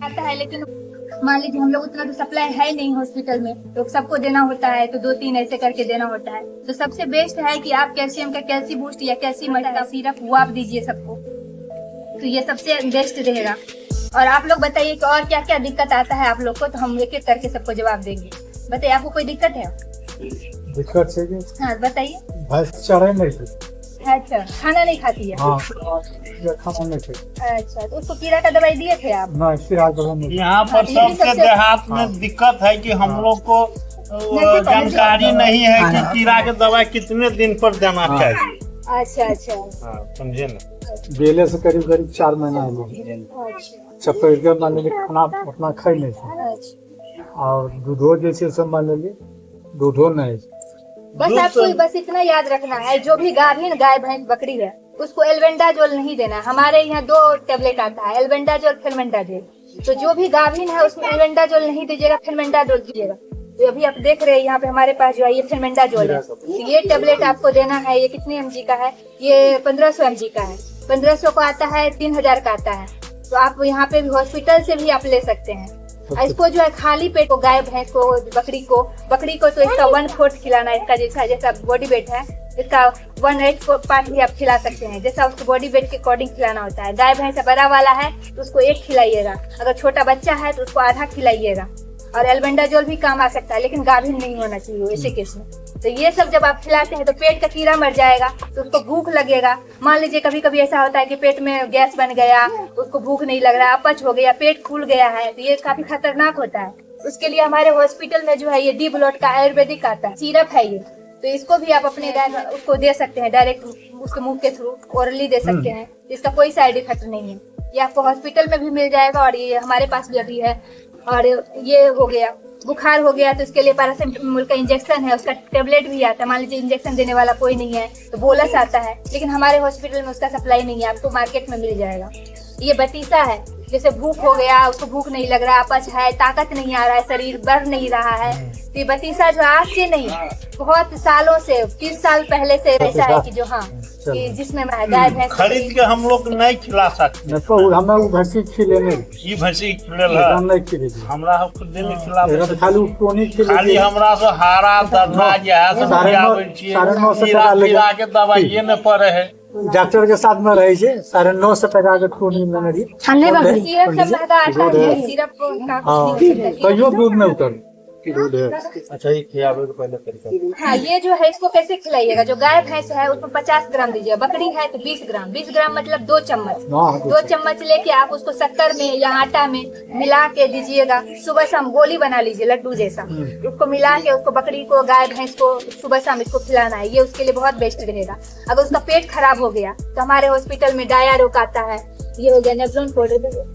आता है, लेकिन मान लीजिए हम लोग उतना तो सप्लाई है नहीं हॉस्पिटल में, तो सबको देना होता है, तो 2-3 ऐसे करके देना होता है। तो सबसे बेस्ट है कि आप कैल्शियम का कैल्सी बूस्ट या कैल्सी मल्टी का सिरप वो आप दीजिए सबको, तो ये सबसे बेस्ट रहेगा। और आप लोग बताइए कि और क्या क्या दिक्कत आता है आप लोग को, तो हम एक एक करके सबको जवाब देंगे। बताइए, आपको कोई दिक्कत है? दिक्कत है कि हाँ बताइए। भैंस चढ़े नहीं थे। अच्छा, खाना नहीं खाती है? हाँ, ये खाना नहीं थे। अच्छा, तो उसको कीड़ा का दवाई दिए थे आप? नहीं, कीड़ा का दवाई नहीं। यहाँ पर सबसे देहात में दिक्कत है कि हम लोग को जानकारी नहीं है कि कीड़ा के दवाई कितने दिन पर देना चाहिए। अच्छा अच्छा, समझे ना। बेले से करीब करीब 4 महीना है। चपेट के मान लीजिए खाना उतना खाई नहीं थे, और दूधो जैसे सब मान लीजिए दूधो नहीं। बस आपको बस इतना याद रखना है, जो भी गाभिन गाय भैंस बकरी है उसको एल्बेंडाजोल नहीं देना है। हमारे यहाँ 2 टेबलेट आता है, एल्बेंडाजोल फेल्मेंडाजोल। तो जो भी गाभिन है उसमें एल्बेंडाजोल नहीं दीजिएगा, फेल्मेंडाजोल दीजिएगा। तो अभी आप देख रहे हैं यहाँ पे हमारे पास जो है ये फेल्मेंडाजोल है, तो ये टेबलेट आपको देना है। ये कितने mg का है? ये 1500 mg का है। 1500 का आता है, 3000 का आता है। तो आप यहाँ पे भी हॉस्पिटल से भी आप ले सकते हैं। इसको जो है खाली पेट को गाय भैंस को बकरी को तो इसका 1/4 खिलाना है। इसका जैसा बॉडी वेट है इसका 1/8 पार्ट भी आप खिला सकते हैं, जैसा उसको बॉडी वेट के अकॉर्डिंग खिलाना होता है। गाय भैंस बड़ा वाला है तो उसको 1 खिलाइएगा, अगर छोटा बच्चा है तो उसको आधा खिलाइएगा। और एल्बेंडाजोल भी काम आ सकता है, लेकिन गाभिन नहीं होना चाहिए ऐसे केस में। तो ये सब जब आप खिलाते हैं तो पेट का कीड़ा मर जाएगा, तो उसको भूख लगेगा। मान लीजिए कभी कभी ऐसा होता है कि पेट में गैस बन गया, उसको भूख नहीं लग रहा, अपच हो गया, पेट फूल गया है, तो ये काफी खतरनाक होता है। उसके लिए हमारे हॉस्पिटल में जो है ये डी ब्लॉट का आयुर्वेदिक आता है, सिरप है ये। तो इसको भी आप अपने उसको दे सकते हैं, डायरेक्ट उसके मुंह के थ्रू ओरली दे सकते हैं। इसका कोई साइड इफेक्ट नहीं है। ये आपको हॉस्पिटल में भी मिल जाएगा और ये हमारे पास भी अभी है। और ये हो गया बुखार हो गया तो इसके लिए पैरासिटामोल का इंजेक्शन है, उसका टेबलेट भी आता है। मान लीजिए इंजेक्शन देने वाला कोई नहीं है तो बोलस आता है, लेकिन हमारे हॉस्पिटल में उसका सप्लाई नहीं है, आपको मार्केट में मिल जाएगा। ये बतीसा है, जैसे भूख हो गया, उसको भूख नहीं लग रहा, अपच है, ताकत नहीं आ रहा है, शरीर बढ़ नहीं रहा है, तो ये बतीसा जो आज से नहीं बहुत सालों से 30 साल पहले से ऐसा है कि जो हाँ कि जिसमें गाय भैंस खरीद के हम लोग नहीं खिला सकते। तो हमें वो भैंसी खिलेने ये भैंसी खिलेला नहीं खिले हमरा खुद नहीं खिला, तो खाली उसको नहीं खिले। खाली हमरा से हारा दर्रा जे है सब आबै छी, 9.5 के दवाई न पड़े है। डॉक्टर के साथ में रहे छे 950 टका के टोनी में नहीं खाने वाली सिरप सब महंगा आता है, सिरप का कुछ नहीं हो सकता। तो यो दूध में उतर अच्छा ये खिलावे के पहले तरीका। हाँ, ये जो है इसको कैसे खिलाइएगा? जो गाय भैंस है उसमें 50 ग्राम दीजिए, बकरी है तो 20 ग्राम। 20 ग्राम मतलब 2 चम्मच। 2 चम्मच लेके आप उसको शक्कर में या आटा में मिला के दीजिएगा। सुबह शाम गोली बना लीजिए लड्डू जैसा, उसको मिला के उसको बकरी को गाय भैंस को सुबह शाम इसको खिलाना है। ये उसके लिए बहुत बेस्ट रहेगा। अगर उसका पेट खराब हो गया तो हमारे हॉस्पिटल में डाया रोक आता है, ये हो गया नेबुलोन पाउडर,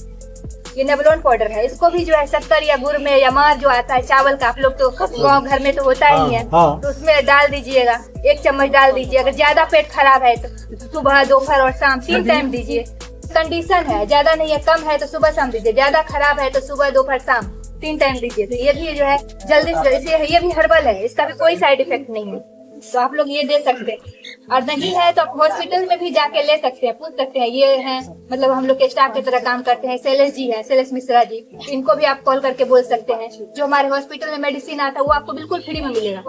ये नेबुलोन पाउडर है। इसको भी जो है शक्कर या गुड़ में या मार जो आता है चावल का, आप लोग तो गाँव घर में तो होता ही है, तो उसमें डाल दीजिएगा। 1 चम्मच डाल दीजिए। अगर ज्यादा पेट खराब है तो सुबह दोपहर और शाम 3 टाइम दीजिए। कंडीशन है, ज्यादा नहीं है, कम है तो सुबह शाम दीजिए, ज्यादा खराब है तो सुबह दोपहर शाम 3 टाइम दीजिए। तो ये भी जो है जल्दी से, ये भी हर्बल है, इसका भी कोई साइड इफेक्ट नहीं है, तो आप लोग ये दे सकते हैं। और नहीं है तो आप हॉस्पिटल में भी जाके ले सकते हैं, पूछ सकते हैं। ये है मतलब हम लोग के स्टाफ की तरह काम करते हैं, शैलेश जी है, शैलेश मिश्रा जी, इनको भी आप कॉल करके बोल सकते हैं। जो हमारे हॉस्पिटल में मेडिसिन आता है वो आपको बिल्कुल फ्री में मिलेगा।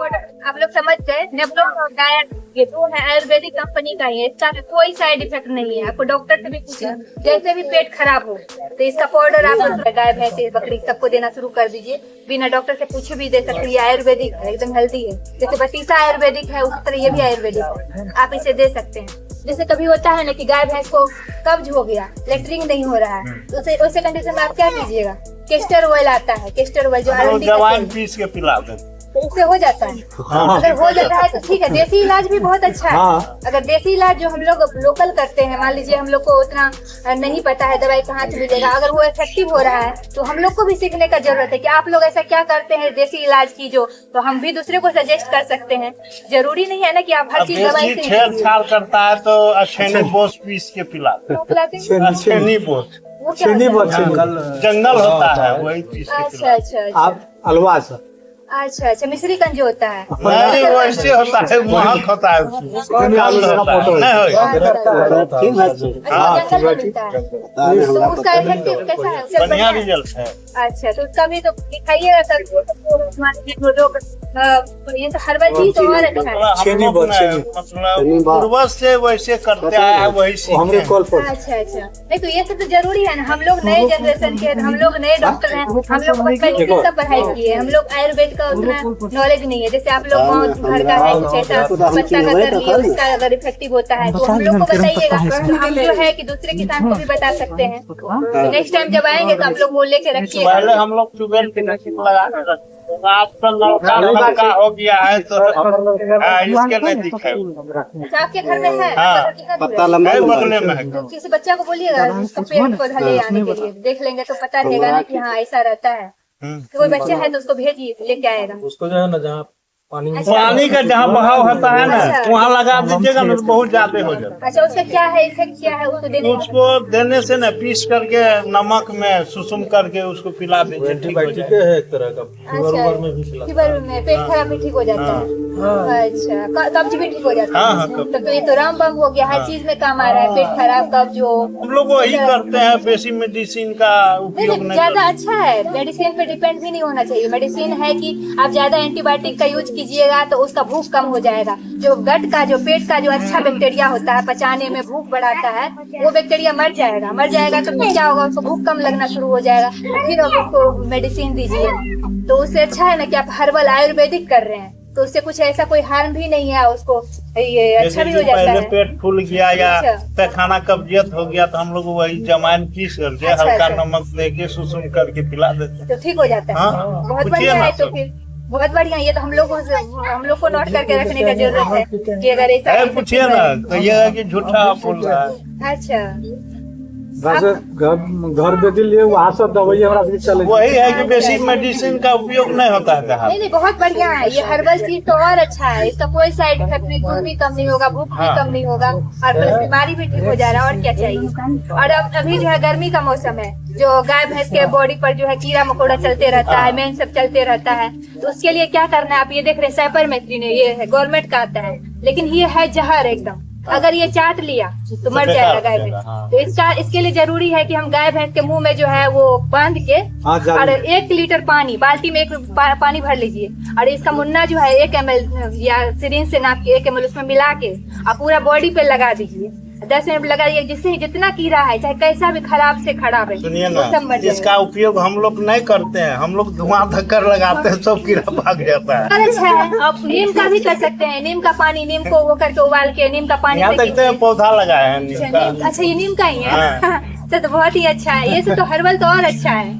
आप लोग समझ गए, नेबुलोन और डाया ये 2 है, आयुर्वेदिक कंपनी का है, इसका कोई साइड इफेक्ट नहीं है। आपको डॉक्टर से भी पूछिए, जैसे भी पेट खराब हो तो इसका पाउडर आप गाय भैंस बकरी सबको देना शुरू कर दीजिए, बिना डॉक्टर से पूछे भी दे सकते हैं। ये आयुर्वेदिक है, एकदम हेल्दी है। जैसे बतीसा आयुर्वेदिक है उसी तरह ये भी आयुर्वेदिक है, आप इसे दे सकते हैं। जैसे कभी होता है ना कि गाय भैंस को कब्ज हो गया, लेटरिन नहीं हो रहा है, तो उसे कंडीशन में आप क्या कीजिएगा? केस्टर ऑयल आता है, केस्टर ऑयल जो जवाइन पीस के पिला दें तो उससे हो जाता है। अगर हो जाता है तो ठीक है, देसी इलाज भी बहुत अच्छा है। अगर देसी इलाज जो हम लोग लोकल करते हैं, मान लीजिए हम लोग को उतना नहीं पता है दवाई कहाँ से मिलेगा, अगर वो इफेक्टिव हो रहा है तो हम लोग को भी सीखने का जरूरत है कि आप लोग ऐसा क्या करते हैं देसी इलाज की, जो तो हम भी दूसरे को सजेस्ट कर सकते हैं। जरूरी नहीं है ना कि आप हर चीज दवाई से छेड़छाड़ करता है तो अछेनी बोस पीस के पिला अछेनी बोस, वो क्या जंगल होता है वही पीस के पिला। अच्छा अच्छा, आप अलवा से अच्छा अच्छा, मिश्री कंज जो होता है। नहीं वैसे होता है, महक होता है उसमें। गंध होता है, नहीं होगा। अच्छा, जंगल में मिलता है। तो उसका इफेक्टिव कैसा है? उससे बढ़िया है? रिजल्ट है। अच्छा, तो उसका भी तो दिखाइएगा सर। ये तो हर्बल चीज तो और अच्छा है। हम लोग ने मतलब पूर्वज से वैसे करते आए हैं, वही सीखे हैं। अच्छा अच्छा, नहीं तो ये सब तो जरूरी है ना। हम लोग नए जनरेशन के, हम लोग नए डॉक्टर हैं, हम लोग मेडिसिन का पढ़ाई किए, हम लोग आयुर्वेद का उतना नॉलेज नहीं है। जैसे आप लोग गाँव घर का है, कुछ ऐसा बच्चा का कर लिए, उसका अगर इफेक्टिव होता है तो हम लोग को बताइएगा। हम जो है कि दूसरे किसान को भी बता सकते हैं। तो नेक्स्ट टाइम जब आएंगे तो आप लोग वो लेके रखिएगा। पहले हम लोग ट्यूबवेल की नशीब लगा के रखते थे। आजकल नलका हो गया है तो इसके नहीं दिखे। अच्छा, आपके घर में है? हाँ। कितना दूर पत्ता है? लंबा है बगले में है। तो किसी बच्चा को बोलिएगा उसका पेड़ पौधा ले आने के लिए, देख लेंगे तो पता रहेगा ना कि हाँ ऐसा रहता है। तो कोई बच्चा है तो उसको भेजिए, लेके आएगा। उसको जो है ना जहाँ पानी अच्छा। पानी का जहाँ बहाव होता है ना, अच्छा। वहाँ लगा दीजिएगा ना तो बहुत ज्यादा हो जाता अच्छा, उसका क्या है इफेक्ट, क्या है उसको देने है। का? उसको देने से ना पीस करके नमक में सुसुम करके उसको पिला दीजिए, ठीक हो एंटीबायोटिक जाएगा। है एक तरह का, फीवर अच्छा, उवर में भी खिलाता फीवर में पेट खराब भी ठीक हो जाता है। अच्छा, कब्ज भी ठीक हो जाता हाँ, है। हाँ, कब्ज। तो ये तो रामबाण हो गया, हर चीज में काम आ रहा है। पेट खराब, कब्ज हो। हम लोग वही करते हैं, बेसी मेडिसिन का नहीं उपयोग नहीं, नहीं ज्यादा करते। अच्छा है। मेडिसिन पे डिपेंड भी नहीं होना चाहिए। मेडिसिन है कि आप ज्यादा एंटीबायोटिक का यूज कीजिएगा तो उसका भूख कम हो जाएगा। जो गट का, जो पेट का जो अच्छा बैक्टीरिया होता है, पचाने में भूख बढ़ाता है, वो बैक्टीरिया मर जाएगा। मर जाएगा तो फिर क्या होगा? उसको भूख कम लगना शुरू हो जाएगा, फिर अब उसको मेडिसिन दीजिए। तो उससे अच्छा है ना कि आप हर्बल आयुर्वेदिक कर रहे हैं, तो उससे कुछ ऐसा कोई हार्म भी नहीं है उसको, ये अच्छा जैसे भी कि हो जाता पहले है। पेट फूल गया या अच्छा। पैखाना कब्जियत हो गया तो हम लोग वही जमाइन पीस करके अच्छा, हल्का अच्छा। नमक देके सुसुम करके पिला देते हैं। तो ठीक हो जाता है। हाँ, बहुत पूछिए बढ़िया ना है। तो सब। फिर बहुत बढ़िया। ये तो हम लोग को नोट करके रखने का जरूरत है कि अगर ऐसा है पूछिए ना, कहिएगा कि झूठा बोल रहा है। अच्छा, वैसे घर बेदी लिए वहाँ सब दवाई हमारा भी चले। वही है कि बेसी मेडिसिन का उपयोग नहीं होता है देहात नहीं नहीं, बहुत बढ़िया है। ये हर्बल चीज तो और अच्छा है। इसका कोई साइड इफेक्ट भी, भूख भी कम नहीं होगा, भूख भी हाँ। कम नहीं होगा, और प्लस बीमारी भी ठीक हो जा रहा है। और क्या चाहिए? और अब अभी जो है गर्मी का मौसम है, जो गाय भैंस के बॉडी पर जो है कीड़ा मकोड़ा चलते रहता है, मेन सब चलते रहता है। तो उसके लिए क्या करना है? आप ये देख रहे हैं साइपरमेथ्रिन, ये है गवर्नमेंट का आता है, लेकिन ये है जहर एकदम। अगर ये चाट लिया तो मर जाएगा गाय भैंस। तो इसके लिए जरूरी है कि हम गाय भैंस के मुंह में जो है वो बांध के और 1 लीटर पानी, बाल्टी में 1 पानी भर लीजिए, और इसका मुन्ना जो है 1 ml या सिरिंज से नाप के 1 ml उसमें मिला के आप पूरा बॉडी पे लगा दीजिए। 10 मिनट लगाइए, जिससे जितना कीड़ा है, चाहे कैसा भी खराब से खराब है, सुनिए वो सब ना, मर जाएगा। इसका उपयोग हम लोग नहीं करते हैं। हम लोग धुआं धक्कर लगाते हैं, सब कीड़ा भाग जाता है। और अच्छा है, आप नीम का भी कर सकते हैं। नीम का पानी, नीम को वो करके उबाल के नीम का पानी यहाँ से देखते हैं पौधा लगाए हैं नीम का। अच्छा, ये नीम का ही है। हाँ। तो बहुत ही अच्छा है। ये सब तो हर्बल तो और अच्छा है।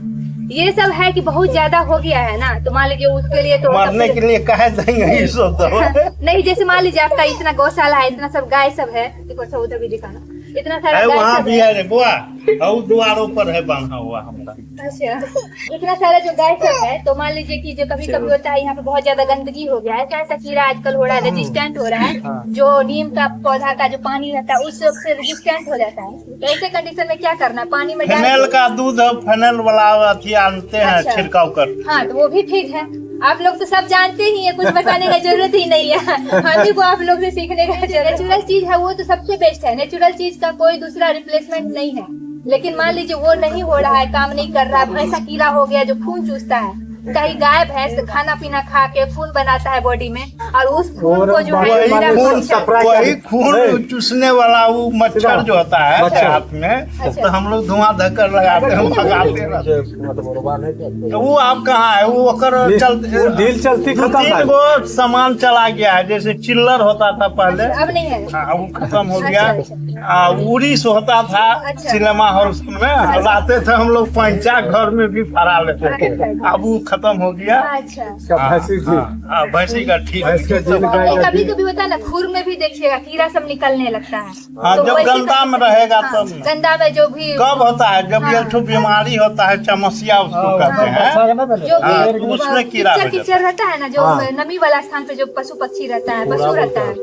ये सब है कि बहुत ज्यादा हो गया है ना, तो मान लीजिए उसके लिए तो मरने के लिए कहे देंगे ये सब दवा। नहीं, जैसे मान लीजिए आपका इतना गौशाला है, इतना सब गाय सब है, देखो अच्छा उधर भी दिखाना, इतना सारा है गाय वहाँ सब भी है रे बुआ, और द्वारों पर है बांधा हुआ हमारा। अच्छा, इतना सारा जो गाय सब है, तो मान लीजिए कि जो कभी कभी होता है यहाँ पे बहुत ज्यादा गंदगी हो गया है, ऐसा कीड़ा आजकल हो रहा है, रेजिस्टेंट हो रहा है, जो नीम का पौधा का जो पानी रहता है उससे रेजिस्टेंट हो जाता है। तो ऐसे कंडीशन में क्या करना है? पानी में डाल फेनेल का दूध, फेनेल वाला अथी आनते हैं, अच्छा। छिड़काव कर। हाँ, तो वो भी ठीक है। आप लोग तो सब जानते ही है, कुछ बताने का जरूरत ही नहीं है। हम ही को आप लोग से सीखने का जरूरत। नेचुरल चीज है वो तो सबसे बेस्ट है। नेचुरल चीज का कोई दूसरा रिप्लेसमेंट नहीं है। लेकिन मान लीजिए वो नहीं हो रहा है, काम नहीं कर रहा है, ऐसा कीड़ा हो गया जो खून चूसता है, कहीं गाय भैंस खाना पीना खा के खून बनाता है बॉडी में, और उस खून को जो है वही कीड़ा खून मच्छर- वही खून चूसने वाला वो मच्छर जो होता है हाथ में, अच्छा। तो हम लोग धुआं धक्कर लगाते हैं, भगाते रहते हैं। मतलब रुबान है क्या? तो वो आप कहाँ है? वो ओकर चलते ढील चलती खत्म 2-3 है। गो सामान चला गया है। जैसे चिल्लर होता था पहले, अब नहीं है। हाँ, वो खत्म हो गया। अच्छा, उड़ीस होता था अच्छा। सिनेमा हॉल में, लाते थे हम लोग पंचा, घर में भी फरा लेते थे। अच्छा। अब वो खत्म हो गया। अच्छा, भैंसी थी। भैंसी का ठीक भैंस के झील गाय ये का कभी झील। कभी होता है ना, खुर में भी देखिएगा कीड़ा सब निकलने लगता है। हाँ, तो जब वैसे गंदा में कंडीशन- रहेगा हाँ, तब। गंदा में जो भी कब होता है? जब ये हाँ। ठो बीमारी होता है, चमसिया उसको कहते हैं। जो हाँ, भी तो उसमें कीड़ा हो कीचड़ जाता कीचड़ रहता है ना, जो हाँ। नमी वाला स्थान पे जो पशु पक्षी रहता है, पशु रहता है।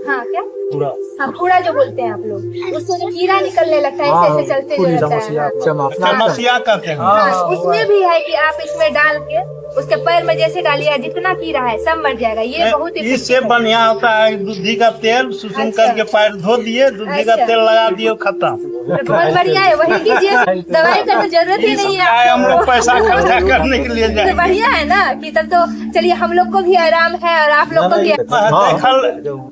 हाँ, क्या पूरा हाँ पूरा जो बोलते हैं आप लोग, उसको जो कीड़ा निकलने लगता है ऐसे ऐसे चलते जो पूरी रहता है। समस्या चमकना समस्या करते हैं। हाँ, उसमें भी है कि आप इसमें डाल के उसके पैर में जैसे डालिए, जितना कीड़ा है सब मर जाएगा। ये बहुत ही इससे बढ़िया होता है दूधी का तेल सुसुम अच्छा। करके पैर धो दिए, दूधी का अच्छा। तेल लगा दिए, खत्म। बहुत बढ़िया है, वही कीजिए, दवाई का तो जरूरत ही नहीं है है हम लोग आपको। पैसा खर्चा करने के लिए तो जाए। बढ़िया है ना कि तब तो चलिए हम लोग को भी आराम है और आप लोग को भी। देखल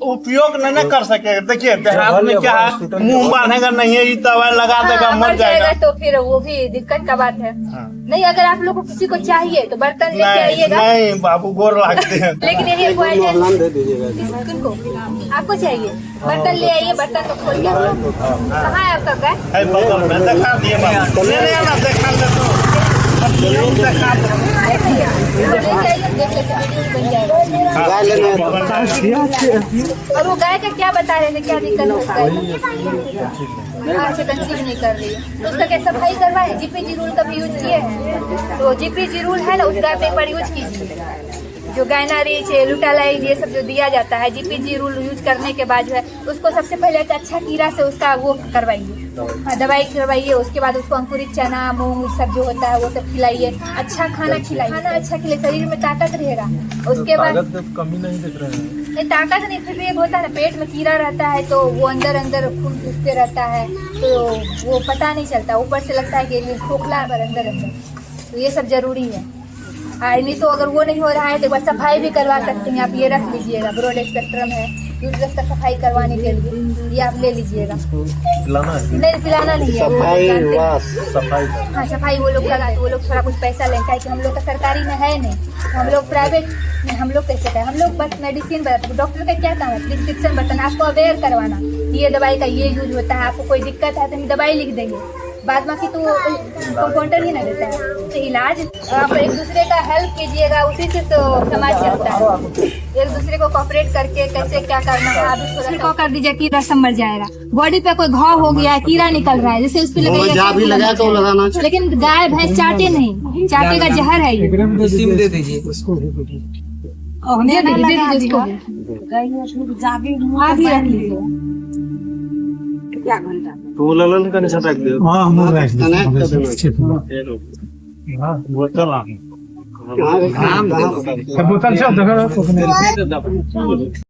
उपयोग नहीं कर सके। देखिए देहात में क्या है, मुंह बांधेगा नहीं है, ये दवाई लगा देगा, हाँ, मर जाएगा। तो फिर वो भी दिक्कत का बात है। हाँ। नहीं, अगर आप लोग को किसी को चाहिए तो बर्तन लेके आइएगा। नहीं बाबू गोर लागते हैं। लेकिन यही वो है दे दीजिएगा। किनको आपको चाहिए बर्तन ले आइए, बर्तन तो खोल के कहाँ है आपका गाय? है बगल में, दिखा दिए बाबू। ले ले ना, दिखा दे तो। दिखा दो। ले जाइए, देख लेते हैं, वीडियो बन जाएगा। गाय लेने और वो गाय का क्या बता रहे थे, क्या दिक्कत है? अच्छा, कंसीव नहीं कर रही है तो उसका क्या सफाई करवाए? जीपीजी रूल का भी यूज किए हैं, तो जीपीजी रूल है ना, उस गाय पे एक बार यूज कीजिए। जो गायना रिच, लुटालाइज ये सब जो दिया जाता है, जीपीजी रूल यूज करने के बाद जो है उसको सबसे पहले एक अच्छा कीड़ा से उसका वो करवाइए, दवाई करवाइए। उसके बाद उसको अंकुरित चना मूंग सब जो होता है वो सब खिलाइए। अच्छा खाना खिलाइए, खाना अच्छा खिलाइए, शरीर में ताकत रहेगा। उसके बाद कमी नहीं दिख रहे हैं। नहीं, ताकत नहीं, फिर भी एक होता है ना, पेट में कीड़ा रहता है तो वो अंदर अंदर खून घुसते रहता है तो वो पता नहीं चलता, ऊपर से लगता है कि ये खोखला है पर अंदर अंदर, तो ये सब जरूरी है। नहीं तो अगर वो नहीं हो रहा है तो एक बार सफाई भी करवा सकते हैं आप। ये रख लीजिएगा, ब्रॉड स्पेक्ट्रम है, यूट्रस का सफाई करवाने के लिए ये आप ले लीजिएगा। पिलाना है। नहीं पिलाना नहीं है, वो लोग जानते हैं। सफाई हाँ सफाई वो लोग कराते, वो लोग थोड़ा कुछ पैसा लेंगे कि हम लोग का सरकारी में है नहीं, तो हम लोग प्राइवेट में हम लोग कैसे करें? हम लोग बस मेडिसिन बताते। डॉक्टर का क्या काम है? प्रिस्क्रिप्शन बताना, आपको अवेयर करवाना, ये दवाई का ये यूज होता है, आपको कोई दिक्कत है तो हम दवाई लिख देंगे, बाद बाकी तो कंपाउंडर ही ना देता है। तो इलाज आप एक दूसरे का हेल्प कीजिएगा, उसी से तो समाज चलता है। एक दूसरे को कोऑपरेट करके कैसे क्या करना है आप इसको कर दीजिए, कीड़ा सब मर जाएगा। बॉडी पे कोई घाव हो गया है, कीड़ा निकल रहा है, जैसे उस पे लगाइए, तो लगाना चाहिए। लेकिन गाय भैंस चाटे नहीं, चाटेगा जहर है ये। सिम दे दीजिए। दे दीजिए इसको। आप ही रख लीजिए। तो ललन का निशान रख दो। हाँ हम रख बोतल आ बोतल बोतल से देखो